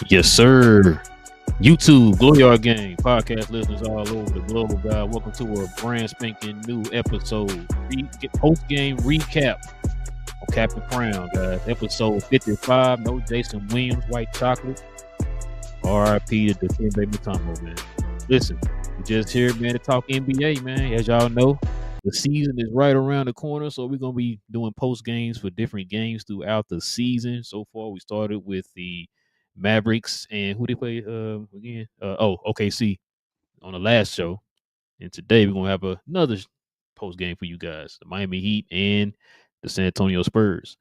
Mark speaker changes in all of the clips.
Speaker 1: Yes, sir. YouTube, Glow Yard Gang, podcast listeners all over the globe, guys. Welcome to a brand spanking new episode. Post game recap on Captain Crown, guys. Episode 55. No Jason Williams, White Chocolate. RIP to the Baby Tombo, man. Listen, we just here, man, to talk NBA, man. As y'all know, the season is right around the corner, so we're gonna be doing post games for different games throughout the season. So far, we started with the Mavericks and who they play again? OKC on the last show. And today we're gonna have another post game for you guys: the Miami Heat and the San Antonio Spurs.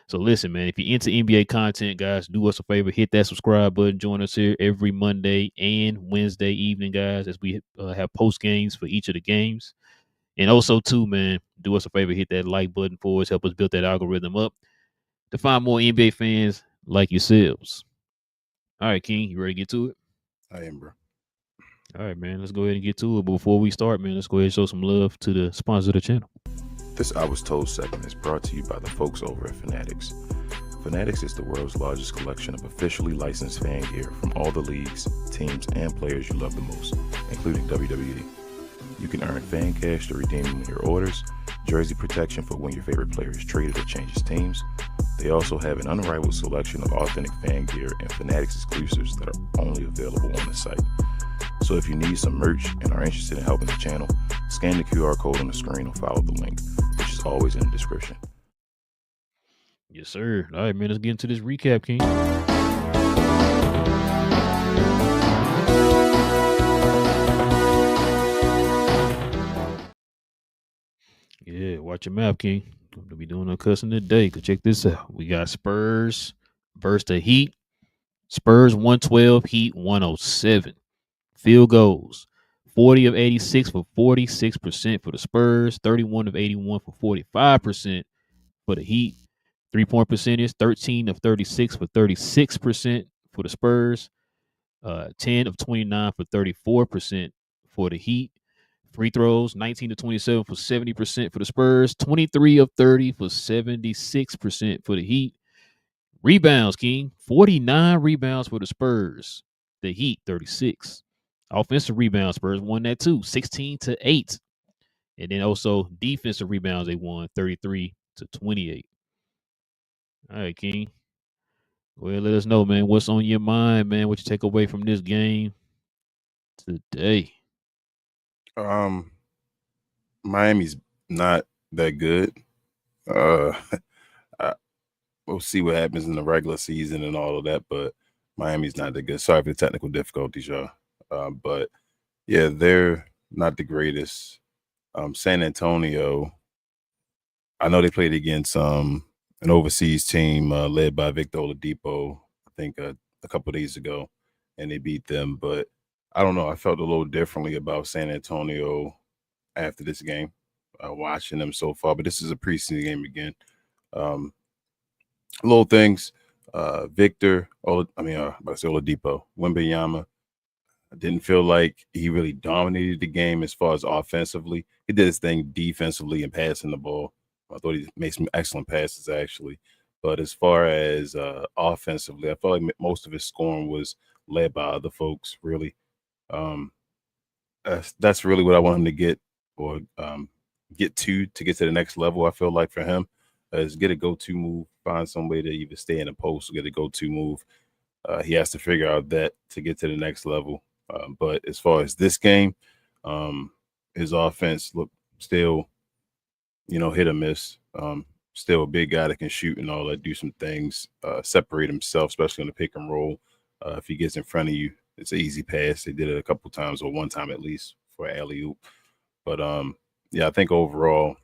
Speaker 1: So listen, man, if you're into NBA content, guys, do us a favor, hit that subscribe button. Join us here every Monday and Wednesday evening, guys, as we have post games for each of the games. And also, too, man, do us a favor, hit that like button for us, help us build that algorithm up to find more NBA fans like yourselves. All right, King, you ready to get to it?
Speaker 2: I am, bro.
Speaker 1: All right, man, let's go ahead and get to it. But before we start, man, let's go ahead and show some love to the sponsor of the channel.
Speaker 2: This I Was Told segment is brought to you by the folks over at FANATICS. FANATICS is the world's largest collection of officially licensed fan gear from all the leagues, teams, and players you love the most, including WWE. You can earn fan cash to redeem when your orders, jersey protection for when your favorite player is traded or changes teams. They also have an unrivaled selection of authentic fan gear and FANATICS exclusives that are only available on the site. So if you need some merch and are interested in helping the channel, scan the QR code on the screen or follow the link, which is always in the description.
Speaker 1: Yes, sir. All right, man, let's get into this recap, King. Yeah, watch your mouth, King. We'll be doing no cussing today. Cause check this out. We got Spurs versus the Heat. Spurs 112, Heat 107. Field goals 40 of 86 for 46% for the Spurs, 31 of 81 for 45% for the Heat. 3-point percentage 13 of 36 for 36% for the Spurs, 10 of 29 for 34% for the Heat. Free throws 19 to 27 for 70% for the Spurs, 23 of 30 for 76% for the Heat. Rebounds, King, 49 rebounds for the Spurs. The Heat, 36. Offensive rebounds, Spurs won that too, 16 to 8. And then also defensive rebounds, they won 33 to 28. All right, King. Well, let us know, man, what's on your mind, man, what you take away from this game today.
Speaker 2: Miami's not that good. Uh, we'll see what happens in the regular season and all of that, but Miami's not that good. Sorry for the technical difficulties, y'all. But yeah, they're not the greatest. San Antonio, I know they played against an overseas team led by Victor Oladipo, I think a couple of days ago, and they beat them. But I don't know. I felt a little differently about San Antonio after this game, watching them so far. But this is a preseason game again. Little things. Victor, Oladipo, Wembanyama. I didn't feel like he really dominated the game as far as offensively. He did his thing defensively and passing the ball. I thought he made some excellent passes, actually. But as far as offensively, I felt like most of his scoring was led by other folks, really. That's really what I want him to get or get to get to the next level, I feel like, for him, is get a go-to move, find some way to either stay in a post or get a go-to move. He has to figure out that to get to the next level. But as far as this game, his offense looked still, hit or miss. Still a big guy that can shoot and all that, do some things, separate himself, especially on the pick and roll. If he gets in front of you, it's an easy pass. They did it a couple times, or one time at least, for alley-oop. But yeah, I think overall,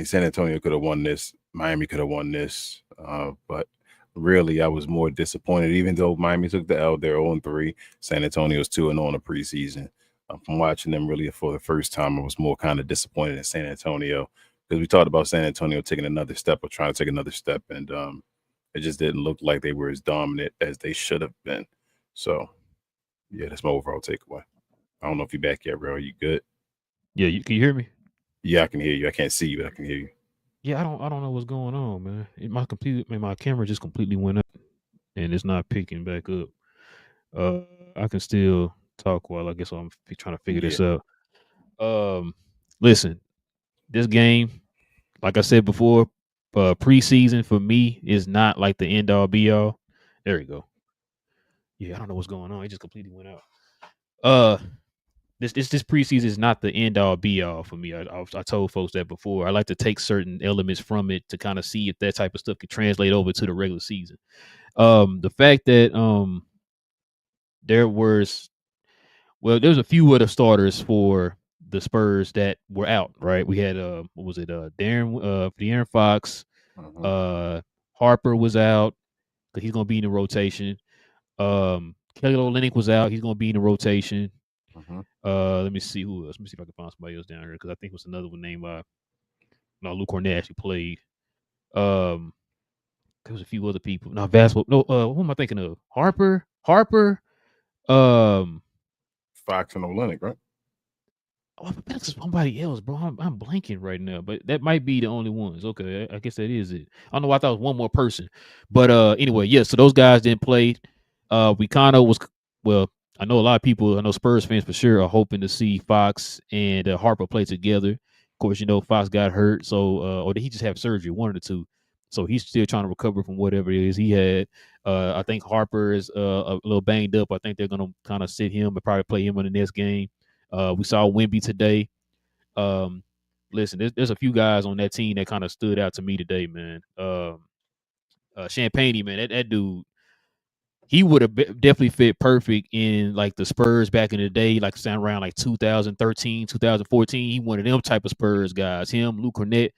Speaker 2: San Antonio could have won this. Miami could have won this. But really, I was more disappointed, even though Miami took the L. They're 0-3. San Antonio's 2-0 in the preseason. From watching them really for the first time, I was more kind of disappointed in San Antonio because we talked about San Antonio taking another step or trying to take another step, and it just didn't look like they were as dominant as they should have been. So, yeah, that's my overall takeaway. I don't know if you're back yet, bro. Are you good?
Speaker 1: Yeah, can you hear me?
Speaker 2: Yeah, I can hear you. I can't see you, but I can hear you.
Speaker 1: Yeah, I don't know what's going on, man. My camera just completely went up. and it's not picking back up. I can still talk while I guess I'm trying to figure
Speaker 2: Yeah.
Speaker 1: this out. Listen, this game, like I said before, preseason for me is not like the end all be all. There you go. Yeah, I don't know what's going on. It just completely went out. Uh, this preseason is not the end all be all for me. I told folks that before. I like to take certain elements from it to kind of see if that type of stuff can translate over to the regular season. The fact that there was there's a few other starters for the Spurs that were out. Right, we had what was it? De'Aaron Fox.
Speaker 2: Mm-hmm.
Speaker 1: Harper was out because he's gonna be in the rotation. Kelly Olynyk was out. He's gonna be in the rotation.
Speaker 2: Mm-hmm.
Speaker 1: Let me see who else. Let me see if I can find somebody else down here because I think it was another one named no, Luke Cornett actually played. Um, there was a few other people. No, Vasquez. No, who am I thinking of? Harper. Um,
Speaker 2: Fox and Olynyk, right?
Speaker 1: Oh, I bet it's somebody else, bro. I'm blanking right now, but that might be the only ones. Okay, I guess that is it. I don't know why I thought it was one more person, but anyway, yeah. So those guys didn't play. We kind of was well. I know a lot of people. I know Spurs fans for sure are hoping to see Fox and Harper play together. Of course, you know Fox got hurt, so or did he just have surgery? One of the two. So he's still trying to recover from whatever it is he had. I think Harper is a little banged up. I think they're gonna kind of sit him and probably play him in the next game. We saw Wemby today. Listen, there's a few guys on that team that kind of stood out to me today, man. Champagne, man, that dude, he would have definitely fit perfect in like the Spurs back in the day, like sound around like 2013, 2014. He one of them type of Spurs guys. Him, Luke Cornett,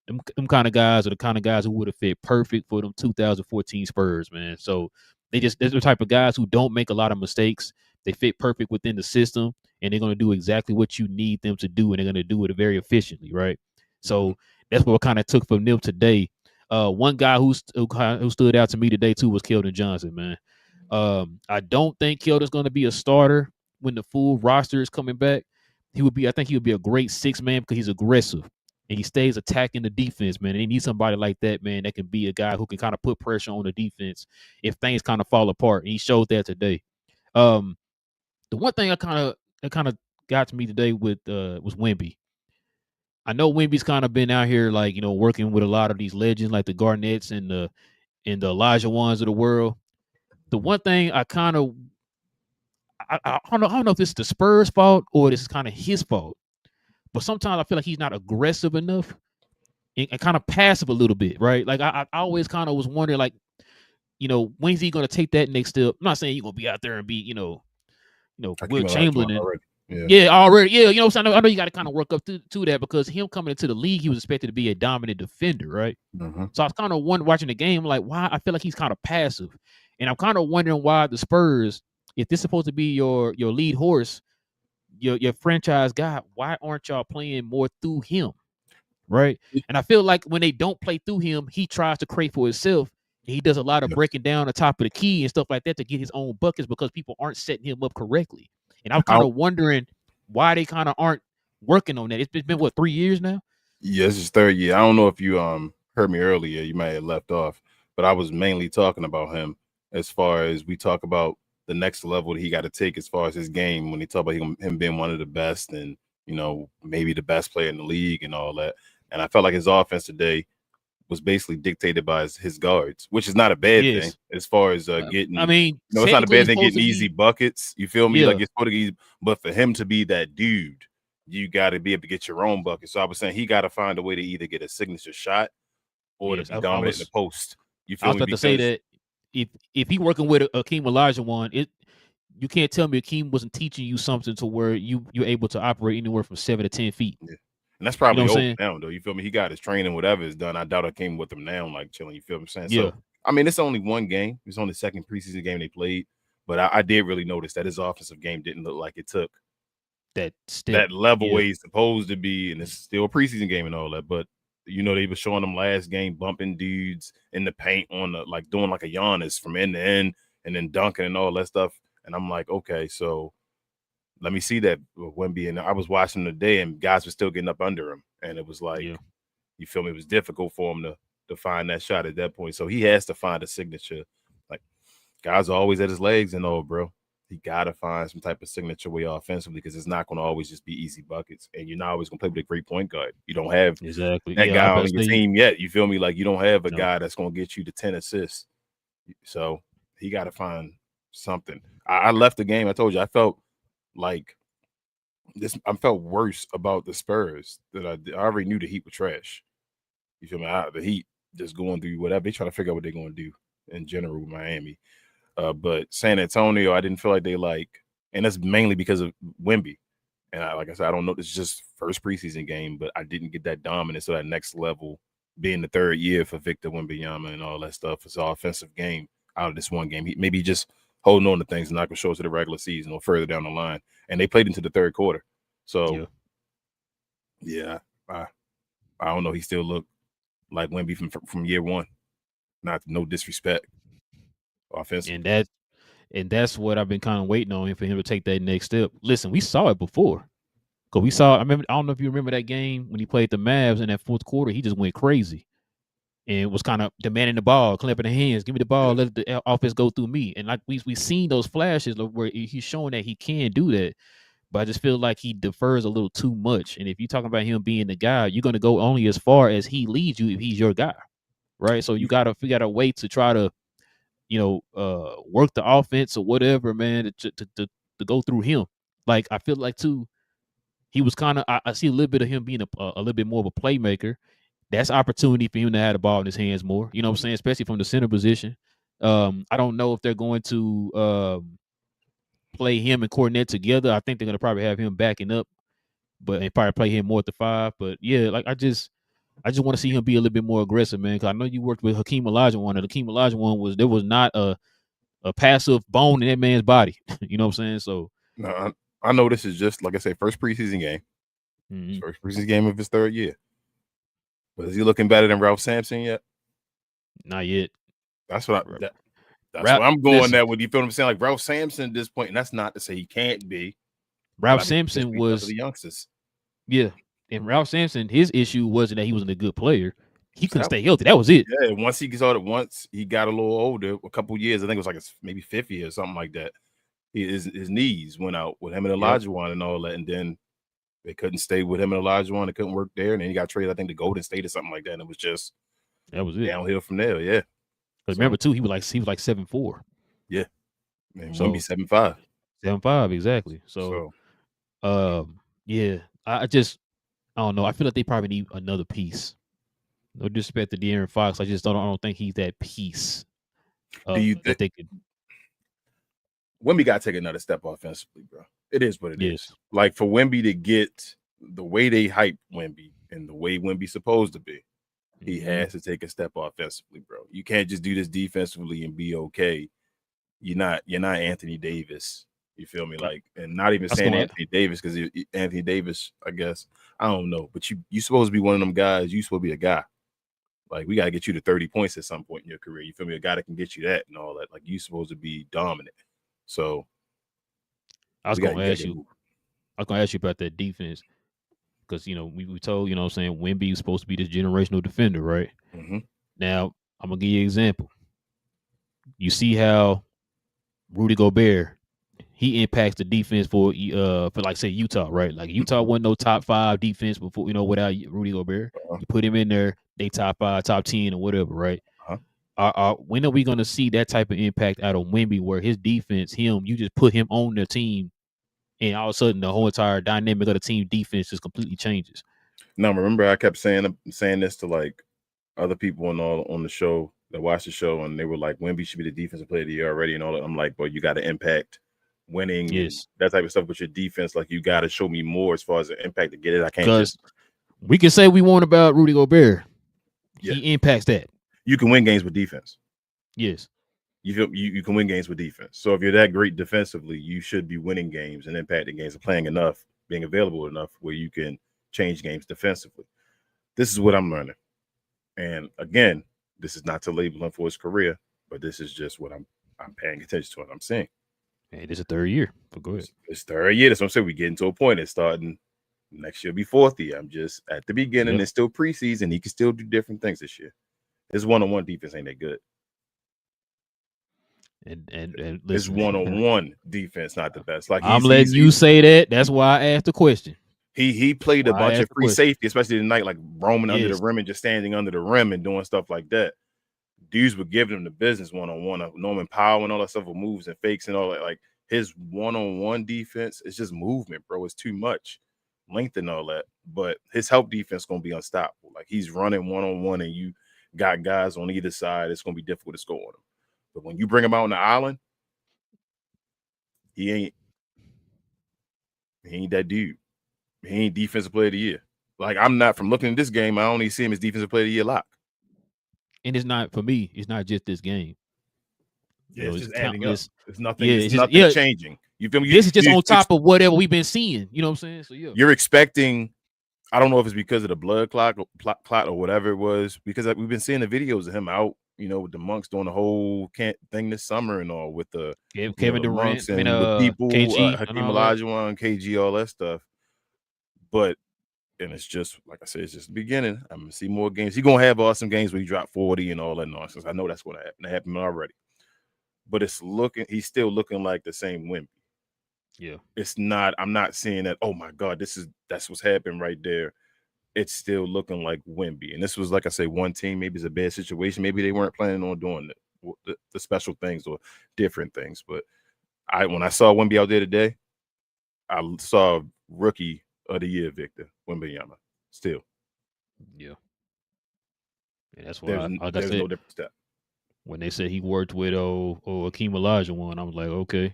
Speaker 1: them kind of guys are the kind of guys who would have fit perfect for them 2014 Spurs, man. So they're the type of guys who don't make a lot of mistakes. They fit perfect within the system, and they're going to do exactly what you need them to do, and they're going to do it very efficiently, right? So that's what I kind of took from them today. One guy who stood out to me today too was Keldon Johnson, man. I don't think Keldon's going to be a starter when the full roster is coming back. I think he would be a great 6-man because he's aggressive and he stays attacking the defense, man. And they need somebody like that, man, that can be a guy who can kind of put pressure on the defense if things kind of fall apart. And he showed that today. The one thing that kind of got to me today with was Wemby. I know Wemby's kind of been out here like, you know, working with a lot of these legends like the Garnetts and the Elijah ones of the world. The one thing I don't know if this is the Spurs' fault or this is kind of his fault, but sometimes I feel like he's not aggressive enough and kind of passive a little bit, right? Like I always kind of was wondering, like, you know, when's he going to take that next step? I'm not saying he's going to be out there and be, Will Chamberlain and already, yeah, you know, so I know you got to kind of work up to that because him coming into the league, he was expected to be a dominant defender, right?
Speaker 2: Mm-hmm.
Speaker 1: So I was kind of watching the game, like, why I feel like he's kind of passive, and I'm kind of wondering why the Spurs, if this is supposed to be your lead horse, your franchise guy, why aren't y'all playing more through him, right? And I feel like when they don't play through him, he tries to create for himself. And he does a lot of breaking down the top of the key and stuff like that to get his own buckets because people aren't setting him up correctly. And I'm kind of wondering why they kind of aren't working on that. It's been what, 3 years now?
Speaker 2: Yeah, this is third year. I don't know if you heard me earlier. You might have left off, but I was mainly talking about him as far as we talk about the next level that he got to take as far as his game. When he talk about him being one of the best and, you know, maybe the best player in the league and all that. And I felt like his offense today was basically dictated by his guards, which is not a bad thing as far as getting.
Speaker 1: I mean,
Speaker 2: you know, it's not a bad thing getting easy buckets. You feel me?
Speaker 1: Yeah.
Speaker 2: Like it's supposed to be, but for him to be that dude, you got to be able to get your own bucket. So I was saying he got to find a way to either get a signature shot or to be dominant in the post. You feel
Speaker 1: me? I was about to say that if he working with Akeem Olajuwon, you can't tell me Akeem wasn't teaching you something to where you're able to operate anywhere from 7 to 10 feet.
Speaker 2: Yeah. And that's probably over now, though. You feel me? He got his training, whatever is done. I doubt I came with him now, like chilling. You feel what I'm saying?
Speaker 1: Yeah.
Speaker 2: So, I mean, it's only one game. It's only the second preseason game they played. But I did really notice that his offensive game didn't look like it took that level where he's supposed to be. And it's still a preseason game and all that. But, you know, they were showing them last game bumping dudes in the paint on the, like doing like a Giannis from end to end and then dunking and all that stuff. And I'm like, okay, so let me see that Wemby. And I was watching today and guys were still getting up under him. And it was like, you feel me? It was difficult for him to find that shot at that point. So he has to find a signature. Like Guys are always at his legs and all, bro. He gotta find some type of signature way offensively because it's not gonna always just be easy buckets. And you're not always gonna play with a great point guard. You don't have
Speaker 1: Exactly.
Speaker 2: that
Speaker 1: Yeah, I
Speaker 2: guy
Speaker 1: better
Speaker 2: on your
Speaker 1: say
Speaker 2: team yet. You feel me? Like you don't have a
Speaker 1: no.
Speaker 2: guy that's gonna get you the 10 assists. So he gotta find something. I left the game. I told you I felt like this. I felt worse about the Spurs that I already knew the Heat were trash. You feel me? The Heat just going through whatever they trying to figure out what they're gonna do in general with Miami. But San Antonio, I didn't feel like they like, and that's mainly because of Wemby. And like I said, I don't know. This is just first preseason game, but I didn't get that dominance or that next level being the third year for Victor Wembanyama and all that stuff. It's an offensive game out of this one game. Maybe just holding on to things and not going to show us to the regular season or further down the line. And they played into the third quarter. So, yeah, I don't know. He still looked like Wemby from year one. Not no disrespect offensively.
Speaker 1: And that's what I've been kind of waiting on for him to take that next step. Listen, we saw it before. Cause we saw. I don't know if you remember that game when he played the Mavs in that fourth quarter. He just went crazy and was kind of demanding the ball, clapping the hands, give me the ball, let the offense go through me. And like we seen those flashes where he's showing that he can do that. But I just feel like he defers a little too much. And if you're talking about him being the guy, you're gonna go only as far as he leads you if he's your guy, right? So you gotta figure out a way to try to, work the offense or whatever, man, to go through him. Like I feel like too, he was kind of. I see a little bit of him being a little bit more of a playmaker. That's opportunity for him to have the ball in his hands more. You know what I'm saying? Especially from the center position. I don't know if they're going to play him and Cornette together. I think they're going to probably have him backing up, but they probably play him more at the 5. But yeah, like I just want to see him be a little bit more aggressive, man. Because I know you worked with Hakeem Olajuwon, and Hakeem Olajuwon was not a passive bone in that man's body. You know what I'm saying? So
Speaker 2: No, I know this is just like I say, first preseason game. First preseason game of his third year. But is he looking better than Ralph Sampson yet?
Speaker 1: Not yet.
Speaker 2: That's what that's where I'm going
Speaker 1: listen,
Speaker 2: there with. You feel what I'm saying? Like Ralph Sampson at this point, and that's not to say he can't be.
Speaker 1: Ralph
Speaker 2: But I think it's
Speaker 1: Sampson
Speaker 2: because of
Speaker 1: was
Speaker 2: the youngsters.
Speaker 1: yeah, and Ralph Sampson, his issue wasn't that he wasn't a good player. He couldn't
Speaker 2: So
Speaker 1: stay healthy. That was it.
Speaker 2: yeah, once he got a little older, a couple years, I think it was like maybe fifth year or something like that. His knees went out with him and Olajuwon and all that, and then they couldn't stay with him and Olajuwon. They couldn't work there, and then he got traded, I think, to Golden State or something like that. And it was just
Speaker 1: That was it.
Speaker 2: downhill from there. Yeah.
Speaker 1: Because remember too, he was like 7'4".
Speaker 2: Yeah. Man,
Speaker 1: So
Speaker 2: be 7'5".
Speaker 1: 7'5", exactly. So yeah, I don't know. I feel like they probably need another piece. No disrespect to De'Aaron Fox, I don't think he's that piece.
Speaker 2: Do you
Speaker 1: that they could?
Speaker 2: Wemby got to take another step offensively, bro? It is what it is. Like for Wemby to get the way they hype Wemby and the way Wemby's supposed to be, he has to take a step offensively, bro. You can't just do this defensively and be okay. You're not Anthony Davis. You feel me? Like, and not even saying Anthony Davis because Anthony Davis, I guess, I don't know. But you supposed to be one of them guys. You supposed to be a guy. Like, we got to get you to 30 points at some point in your career. You feel me? A guy that can get you that and all that. Like, you supposed to be dominant. So,
Speaker 1: I was going to ask you about that defense because, we told, what I'm saying, Wemby was supposed to be this generational defender, right?
Speaker 2: Mm-hmm.
Speaker 1: Now, I'm going to give you an example. You see how Rudy Gobert, he impacts the defense for like say Utah, right? Like Utah wasn't no top 5 defense before, without Rudy Gobert. You put him in there, they top 5, top 10 or whatever, right? When are we going to see that type of impact out of Wemby where his defense, you just put him on the team and all of a sudden the whole entire dynamic of the team defense just completely changes?
Speaker 2: Now, remember I kept saying this to like other people on the show that watched the show, and they were like, Wemby should be the defensive player of the year already and all that. I'm like, boy, you got to impact winning, that type of stuff with your defense. Like, you got to show me more as far as the impact to get it. I can't just.
Speaker 1: We can say we want about Rudy Gobert. Yeah. He impacts that.
Speaker 2: You can win games with defense.
Speaker 1: Yes.
Speaker 2: You can win games with defense. So if you're that great defensively, you should be winning games and impacting games and playing enough, being available enough where you can change games defensively. This is what I'm learning. And again, this is not to label him for his career, but this is just what I'm paying attention to and I'm seeing.
Speaker 1: Hey, this is third year. Go ahead.
Speaker 2: It's third year. That's what I'm saying. We're getting to a point. It's starting next year, be fourth year. I'm just at the beginning. It's still preseason. He can still do different things this year. His one-on-one defense ain't that good.
Speaker 1: And
Speaker 2: His
Speaker 1: listen,
Speaker 2: one-on-one defense not the best. Like
Speaker 1: I'm letting you say that. That's why I asked the question.
Speaker 2: he played a bunch of free safety, especially tonight, like roaming under the
Speaker 1: Yes.
Speaker 2: rim and just standing under the rim and doing stuff like that. Dudes were giving him the business one-on-one. Norman Powell and all that stuff with moves and fakes and all that. Like his one-on-one defense is just movement, bro. It's too much length and all that. But his help defense gonna be unstoppable. Like he's running one-on-one and you got guys on either side. It's gonna be difficult to score on him. But when you bring him out on the island, he ain't that dude. He ain't defensive player of the year. Like I'm not from looking at this game. I only see him as defensive player of the year lock.
Speaker 1: And it's not for me. It's not just this game.
Speaker 2: Yeah, it's just
Speaker 1: countless.
Speaker 2: adding up. It's nothing.
Speaker 1: Yeah,
Speaker 2: it's nothing changing. You feel me?
Speaker 1: This is just on top of whatever we've been seeing. You know what I'm saying? So yeah,
Speaker 2: you're expecting. I don't know if it's because of the blood clot or whatever it was. Because we've been seeing the videos of him out, with the monks doing the whole thing this summer and all with the
Speaker 1: Kevin Durant,
Speaker 2: monks and with people,
Speaker 1: KG,
Speaker 2: Hakeem Olajuwon, KG, all that stuff. But and it's just like I said, it's just the beginning. I'm gonna see more games. He's gonna have awesome games where he dropped 40 and all that nonsense. I know that's gonna happen. That happened already. But he's still looking like the same Wemby.
Speaker 1: Yeah.
Speaker 2: It's not, I'm not seeing that, oh my God, that's what's happening right there. It's still looking like Wemby. And this was, like I say, one team, maybe it's a bad situation. Maybe they weren't planning on doing the special things or different things. But when I saw Wemby out there today, I saw rookie of the year, Victor Wembanyama. Still.
Speaker 1: Yeah. And that's why,
Speaker 2: there's no different step.
Speaker 1: When they said he worked with Hakeem Olajuwon, I was like, okay,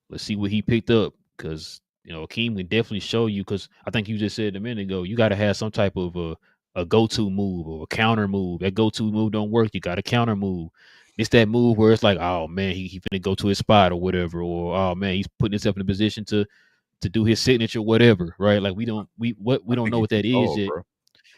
Speaker 1: let's see what he picked up. Because, Hakeem can definitely show you, because I think you just said a minute ago, you got to have some type of a go-to move or a counter move. That go-to move don't work. You got a counter move. It's that move where it's like, oh, man, he finna go to his spot or whatever. Or, oh, man, he's putting himself in a position to do his signature, whatever, right? Like, we don't know what that is yet. Bro.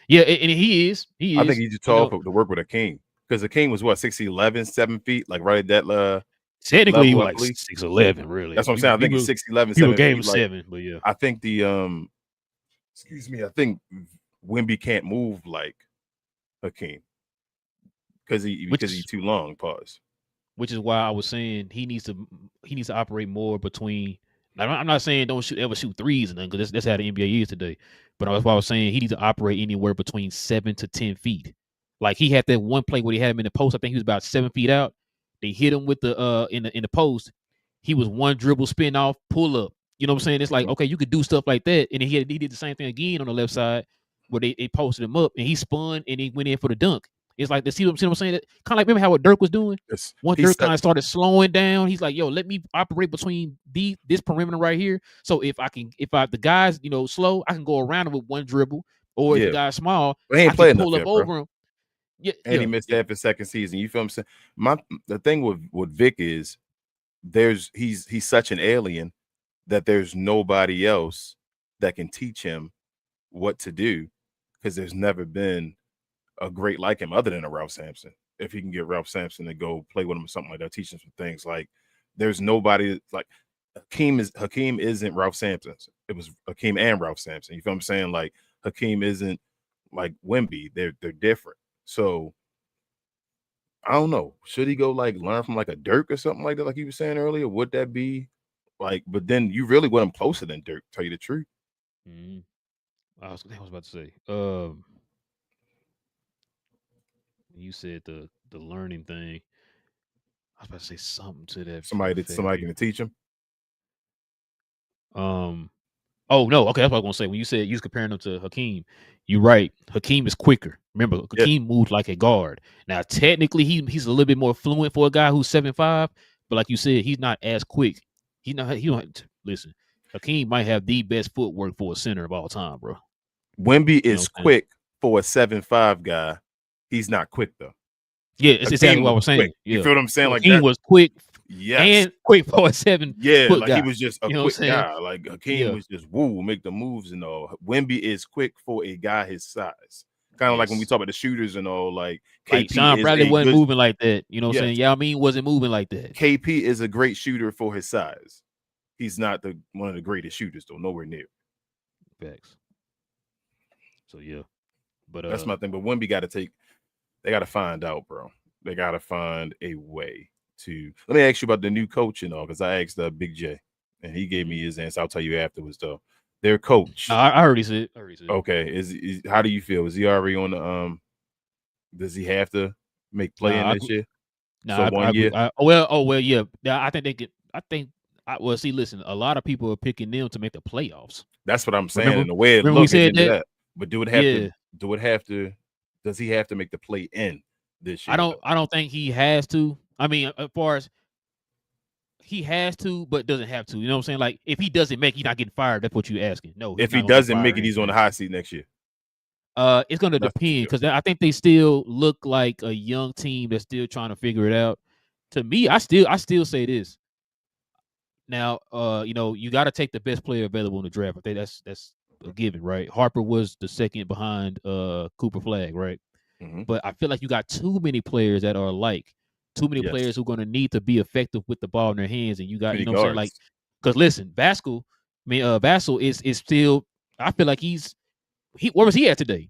Speaker 1: Yeah, and he is.
Speaker 2: I think he's too tall to work with Hakeem. Because Hakeem was what, 6'11", 7 feet, like right at that
Speaker 1: technically
Speaker 2: level,
Speaker 1: he was like 6'11", really.
Speaker 2: That's what I'm saying. I think he's 6'11",
Speaker 1: 7
Speaker 2: feet.
Speaker 1: Like, 7, but yeah.
Speaker 2: I think I think Wemby can't move like Hakeem because he's too long. Pause.
Speaker 1: Which is why I was saying he needs to operate more between. I'm not saying don't ever shoot threes and then, because that's how the NBA is today. But that's why I was saying he needs to operate anywhere between 7 to 10 feet. Like he had that one play where he had him in the post. I think he was about 7 feet out. They hit him with the in the post. He was one dribble, spin off, pull up. You know what I'm saying? It's like, okay, you could do stuff like that. And he did the same thing again on the left side where they posted him up and he spun and he went in for the dunk. It's like, see what I'm saying? Kind of like, remember how what Dirk was doing? Once Dirk kind of started slowing down, he's like, yo, let me operate between this perimeter right here. So if the guy's, slow, I can go around him with one dribble. Or if the guy's small, I can pull up over him.
Speaker 2: Yeah, and he missed half his second season. You feel what I'm saying? The thing with Vic is he's such an alien that there's nobody else that can teach him what to do because there's never been a great like him other than a Ralph Sampson. If he can get Ralph Sampson to go play with him or something like that, teach him some things. Like there's nobody like Hakeem isn't Ralph Sampson. It was Hakeem and Ralph Sampson. You feel what I'm saying? Like Hakeem isn't like Wemby. They're different. So I don't know. Should he go like learn from like a Dirk or something like that? Like you were saying earlier, would that be like? But then you really want him closer than Dirk. Tell you the truth.
Speaker 1: Mm-hmm. I was about to say. You said the learning thing. I was about to say something to that.
Speaker 2: Somebody can teach him.
Speaker 1: Oh no, okay, that's what I was gonna say. When you said you was comparing him to Hakeem, you're right. Hakeem is quicker. Remember, Hakeem moved like a guard. Now, technically, he's a little bit more fluent for a guy who's 7'5", but like you said, he's not as quick. He don't listen. Hakeem might have the best footwork for a center of all time, bro.
Speaker 2: Wemby is quick for a 7'5" guy. He's not quick though.
Speaker 1: Yeah, it's exactly what I was saying.
Speaker 2: Yeah. You feel what I'm saying? Like
Speaker 1: Hakeem was quick.
Speaker 2: Yes.
Speaker 1: And quick for a 7 foot
Speaker 2: like
Speaker 1: guy.
Speaker 2: He was just a quick guy. Like Hakeem was just make the moves and all. Wemby is quick for a guy his size. Kind of like when we talk about the shooters and all, like KP
Speaker 1: Sean Bradley wasn't moving like that. You know what I'm saying? Yao Ming wasn't moving like that.
Speaker 2: KP is a great shooter for his size. He's not one of the greatest shooters though, nowhere near.
Speaker 1: Facts. So yeah. But
Speaker 2: that's my thing. But Wemby they gotta find out, bro. They gotta find a way to. Let me ask you about the new coach and all, because I asked Big J, and he gave me his answer. I'll tell you afterwards, though. Their coach.
Speaker 1: No, I already said.
Speaker 2: Okay, is how do you feel? Is he already on the Does he have to make play in this year?
Speaker 1: No,
Speaker 2: So 1
Speaker 1: I
Speaker 2: year.
Speaker 1: well, yeah. I think they could. Well, see, listen, a lot of people are picking them to make the playoffs.
Speaker 2: That's what I'm saying.
Speaker 1: Remember,
Speaker 2: And the way it
Speaker 1: remember we
Speaker 2: looks
Speaker 1: said
Speaker 2: into
Speaker 1: that.
Speaker 2: that. But do it have to? Does he have to make the play in this year?
Speaker 1: I don't think he has to. I mean, as far as he has to, but doesn't have to. You know what I'm saying? Like, if he doesn't make, he's not getting fired. That's what you're asking. No,
Speaker 2: If he doesn't make it, he's on the hot seat next year.
Speaker 1: It's going to depend because I think they still look like a young team that's still trying to figure it out. To me, I still say this. Now, you got to take the best player available in the draft. I think that's a given, right? Harper was the second behind Cooper Flag, right?
Speaker 2: Mm-hmm.
Speaker 1: But I feel like you got too many players that are alike. Too many players who are going to need to be effective with the ball in their hands, and you got, what I'm saying, like, because listen, Vassell is still. I feel like where was he at today?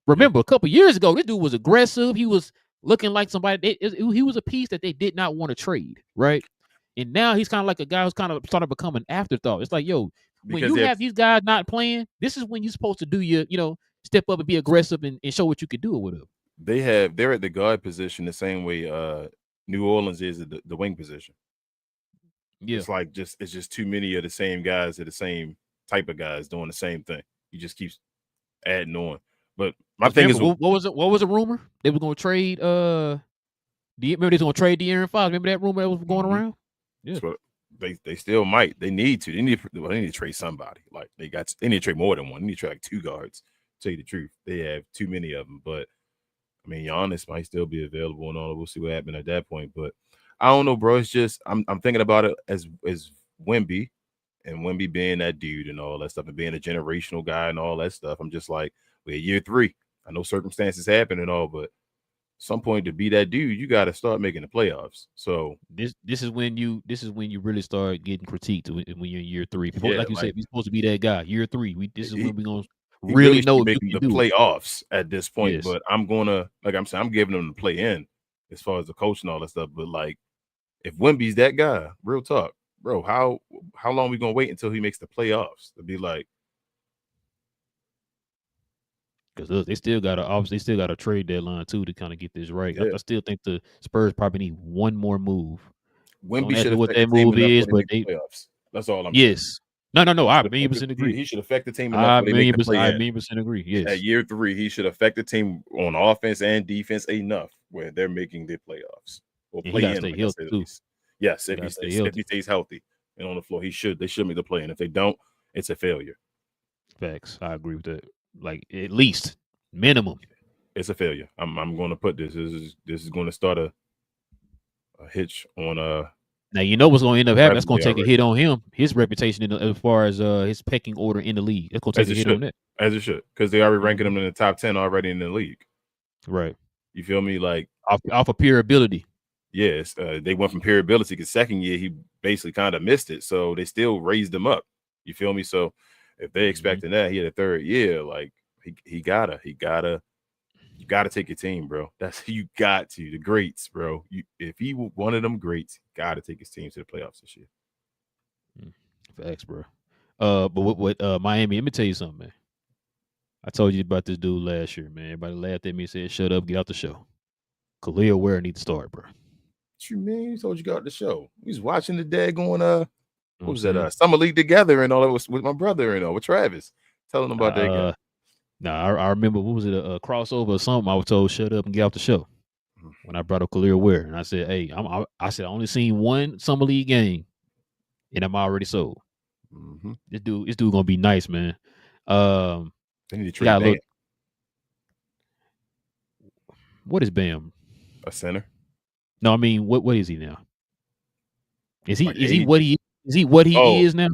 Speaker 1: Remember, a couple years ago, this dude was aggressive. He was looking like somebody. He was a piece that they did not want to trade, right? And now he's kind of like a guy who's kind of started to become an afterthought. It's like, yo, when you have these guys not playing, this is when you're supposed to do step up and be aggressive and show what you can do with them.
Speaker 2: They're at the guard position the same way New Orleans is at the wing position. Yeah. It's like it's just too many of the same guys, the same type of guys doing the same thing. You just keep adding on. But my thing is,
Speaker 1: what was it? What was a rumor? They were going to trade. Remember they was going to trade De'Aaron Fox? Remember that rumor that was going around?
Speaker 2: Yeah, so they still might. They need to. They need to trade somebody. Like they need to trade more than one. They need to trade like 2 guards. To tell you the truth, they have too many of them. But I mean, Giannis might still be available and all. We'll see what happens at that point. But I don't know, bro. It's just I'm thinking about it as Wemby, and Wemby being that dude and all that stuff, and being a generational guy and all that stuff. I'm just like, we're year 3. I know circumstances happen and all, but at some point to be that dude, you got to start making the playoffs. So
Speaker 1: this is when you really start getting critiqued when you're in year 3. People, like you said, you're supposed to be that guy. Year 3, this is when we're gonna really know if you can do
Speaker 2: playoffs at this point. Yes. But I'm gonna, like I'm saying, I'm giving them the play in as far as the coach and all that stuff. But like, if Wemby's that guy, real talk, bro, how long we gonna wait until he makes the playoffs to be like?
Speaker 1: Because they still got a trade deadline too to kind of get this right. Yeah. I still think the Spurs probably need one more move.
Speaker 2: Wemby should have
Speaker 1: what that move is, but they
Speaker 2: playoffs. That's all I'm
Speaker 1: saying. No. I 1,000,000% agree.
Speaker 2: He should affect the team
Speaker 1: enough. I 1,000,000% agree. Yes.
Speaker 2: At year 3, he should affect the team on offense and defense enough where they're making the playoffs or play in.
Speaker 1: Stay healthy too.
Speaker 2: Yes, if he stays healthy and on the floor, they should make the play. And if they don't, it's a failure.
Speaker 1: Facts. I agree with that. Like at least minimum,
Speaker 2: it's a failure. I'm going to put this. This is going to start a hitch on
Speaker 1: Now you know what's going to end up happening. That's going to take a hit on him. His reputation as far as his pecking order in the league. It's going to take a hit on that.
Speaker 2: As it should, because they already ranking him in the top 10 already in the league.
Speaker 1: Right.
Speaker 2: You feel me? Like
Speaker 1: off of pure ability.
Speaker 2: Yes, they went from pure ability because second year he basically kind of missed it, so they still raised him up. You feel me? So if they expecting that, he had a third year, like you gotta take your team, bro. That's you got to the greats, bro. If he one of them greats, gotta take his team to the playoffs this year.
Speaker 1: Facts, bro. But with Miami, let me tell you something, man. I told you about this dude last year, man. Everybody laughed at me and said, "Shut up, get out the show." Khalil Ware needs to start, bro.
Speaker 2: What you mean? He told you got the show. We was watching the dad going what was that? Summer League together and all that was with my brother and with Travis. Telling him about that game.
Speaker 1: I remember what was it, a crossover or something. I was told shut up and get off the show when I brought up Khalil Ware, and I said, "Hey, I said I only seen one Summer League game, and I'm already sold." Mm-hmm. This dude gonna be nice, man.
Speaker 2: They need to trade Bam.
Speaker 1: What is Bam?
Speaker 2: A center.
Speaker 1: No, I mean, what is he now? Is he what he is now?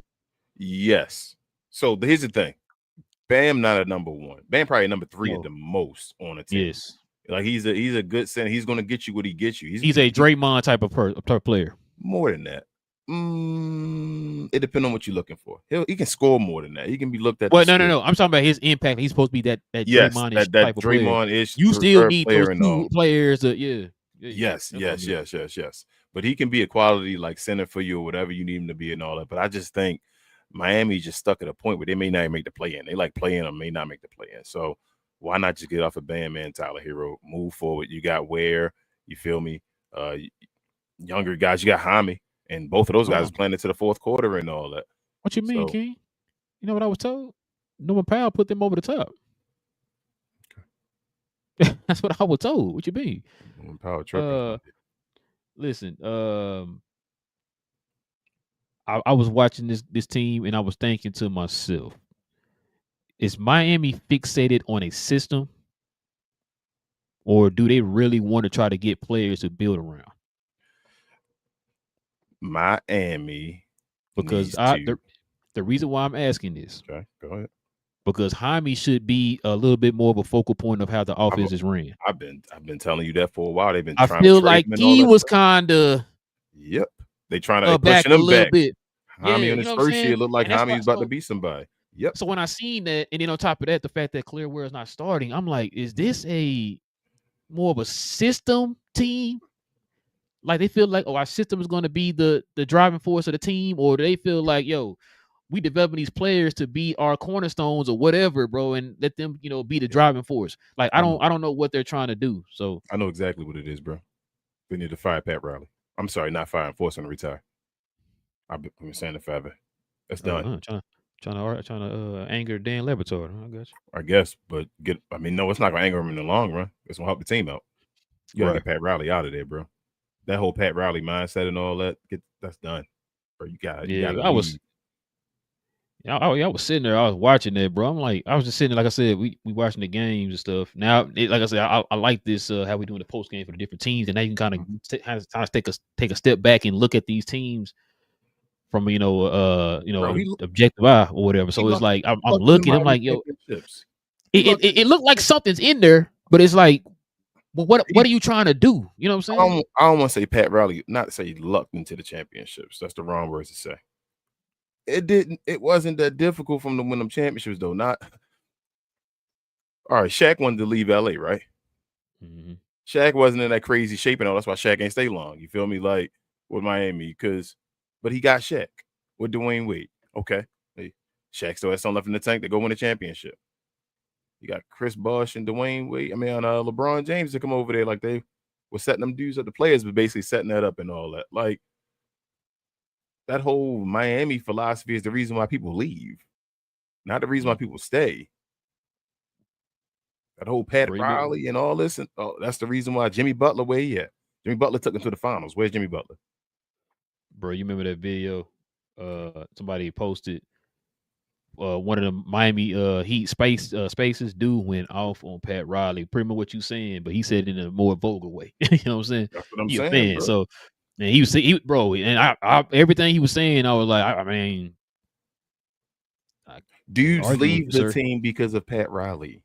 Speaker 2: Yes. So here's the thing. Bam not a number 1. Bam probably number 3 at the most on a team.
Speaker 1: Yes.
Speaker 2: Like he's a good center. He's gonna get you what he gets you.
Speaker 1: He's a Draymond type of player.
Speaker 2: More than that. It depends on what you're looking for. He can score more than that. He can be looked at.
Speaker 1: Well, no. I'm talking about his impact. He's supposed to be that Draymond-ish type of player.
Speaker 2: Draymond-ish.
Speaker 1: You still need those 2 players. Yes.
Speaker 2: Yes. but he can be a quality like center for you or whatever you need him to be and all that. But I just think Miami just stuck at a point where they may not even make the play in. They like playing or may not make the play in. So why not just get off a man, Tyler Hero, move forward? You got Ware, you feel me? Younger guys, you got Jaime, and both of those guys playing into the fourth quarter and all that.
Speaker 1: What you mean, King? You know what I was told? Norman Powell put them over the top. Okay. That's what I was told. What you mean?
Speaker 2: Norman Powell tripping.
Speaker 1: Listen, I was watching this team and I was thinking to myself, is Miami fixated on a system, or do they really want to try to get players to build around?
Speaker 2: Miami,
Speaker 1: because the reason why I'm asking this,
Speaker 2: okay, go ahead,
Speaker 1: because Jaime should be a little bit more of a focal point of how the offense is ran.
Speaker 2: I've been telling you that for a while. They've been.
Speaker 1: I feel like he was kind of.
Speaker 2: Yep, they trying to
Speaker 1: back
Speaker 2: pushing him
Speaker 1: a little
Speaker 2: back.
Speaker 1: bit.
Speaker 2: Jaime on his first year looked like Jaime was about to beat somebody. Yep.
Speaker 1: So when I seen that, and then on top of that, the fact that Clearwater is not starting, I'm like, is this a more of a system team? Like they feel like, our system is going to be the driving force of the team, or do they feel like, yo, we developing these players to be our cornerstones or whatever, bro, and let them, be the driving force. Like I don't know what they're trying to do. So
Speaker 2: I know exactly what it is, bro. We need to fire Pat Riley. I'm sorry, not fire him, force him to retire. I've been saying it forever. It's done.
Speaker 1: Trying to anger Dan Lebatard.
Speaker 2: I guess, but no, it's not gonna anger him in the long run. It's gonna help the team out. You gotta get Pat Riley out of there, bro. That whole Pat Riley mindset and all that, that's done. Bro, you got.
Speaker 1: I was sitting there, I was watching that, bro. I'm like, I was just sitting there, like I said, we watching the games and stuff. Now, like I said, I like this how we doing the post game for the different teams, and now you can kind of take a step back and look at these teams from objective eye or whatever. So it's like I'm looking, I'm like, yo, it looked like something's in there, but it's like, well, what are you trying to do? You know what I'm saying?
Speaker 2: I don't want to say Pat Riley, not to say he lucked into the championships. That's the wrong words to say. It wasn't that difficult from to win them championships, though. Not all right. Shaq wanted to leave LA, right?
Speaker 1: Mm-hmm.
Speaker 2: Shaq wasn't in that crazy shape and all. That's why Shaq ain't stay long. You feel me? Like with Miami, but he got Shaq with Dwayne Wade. Okay, Shaq still has something left in the tank to go win a championship. You got Chris Bosh and Dwayne Wade. I mean, LeBron James to come over there like they were setting them dudes up. The players were basically setting that up and all that. Like that whole Miami philosophy is the reason why people leave, not the reason why people stay. That whole Pat Riley and all this, and that's the reason why Jimmy Butler, where he at? Jimmy Butler took him to the finals. Where's Jimmy Butler?
Speaker 1: Bro, you remember that video? Somebody posted. One of the Miami Heat spaces dude went off on Pat Riley. Pretty much what you saying, but he said it in a more vulgar way. You know what I'm saying?
Speaker 2: That's what I'm saying. Bro.
Speaker 1: So, and he was bro, and I everything he was saying, I was like, I mean,
Speaker 2: dudes leave the team because of Pat Riley.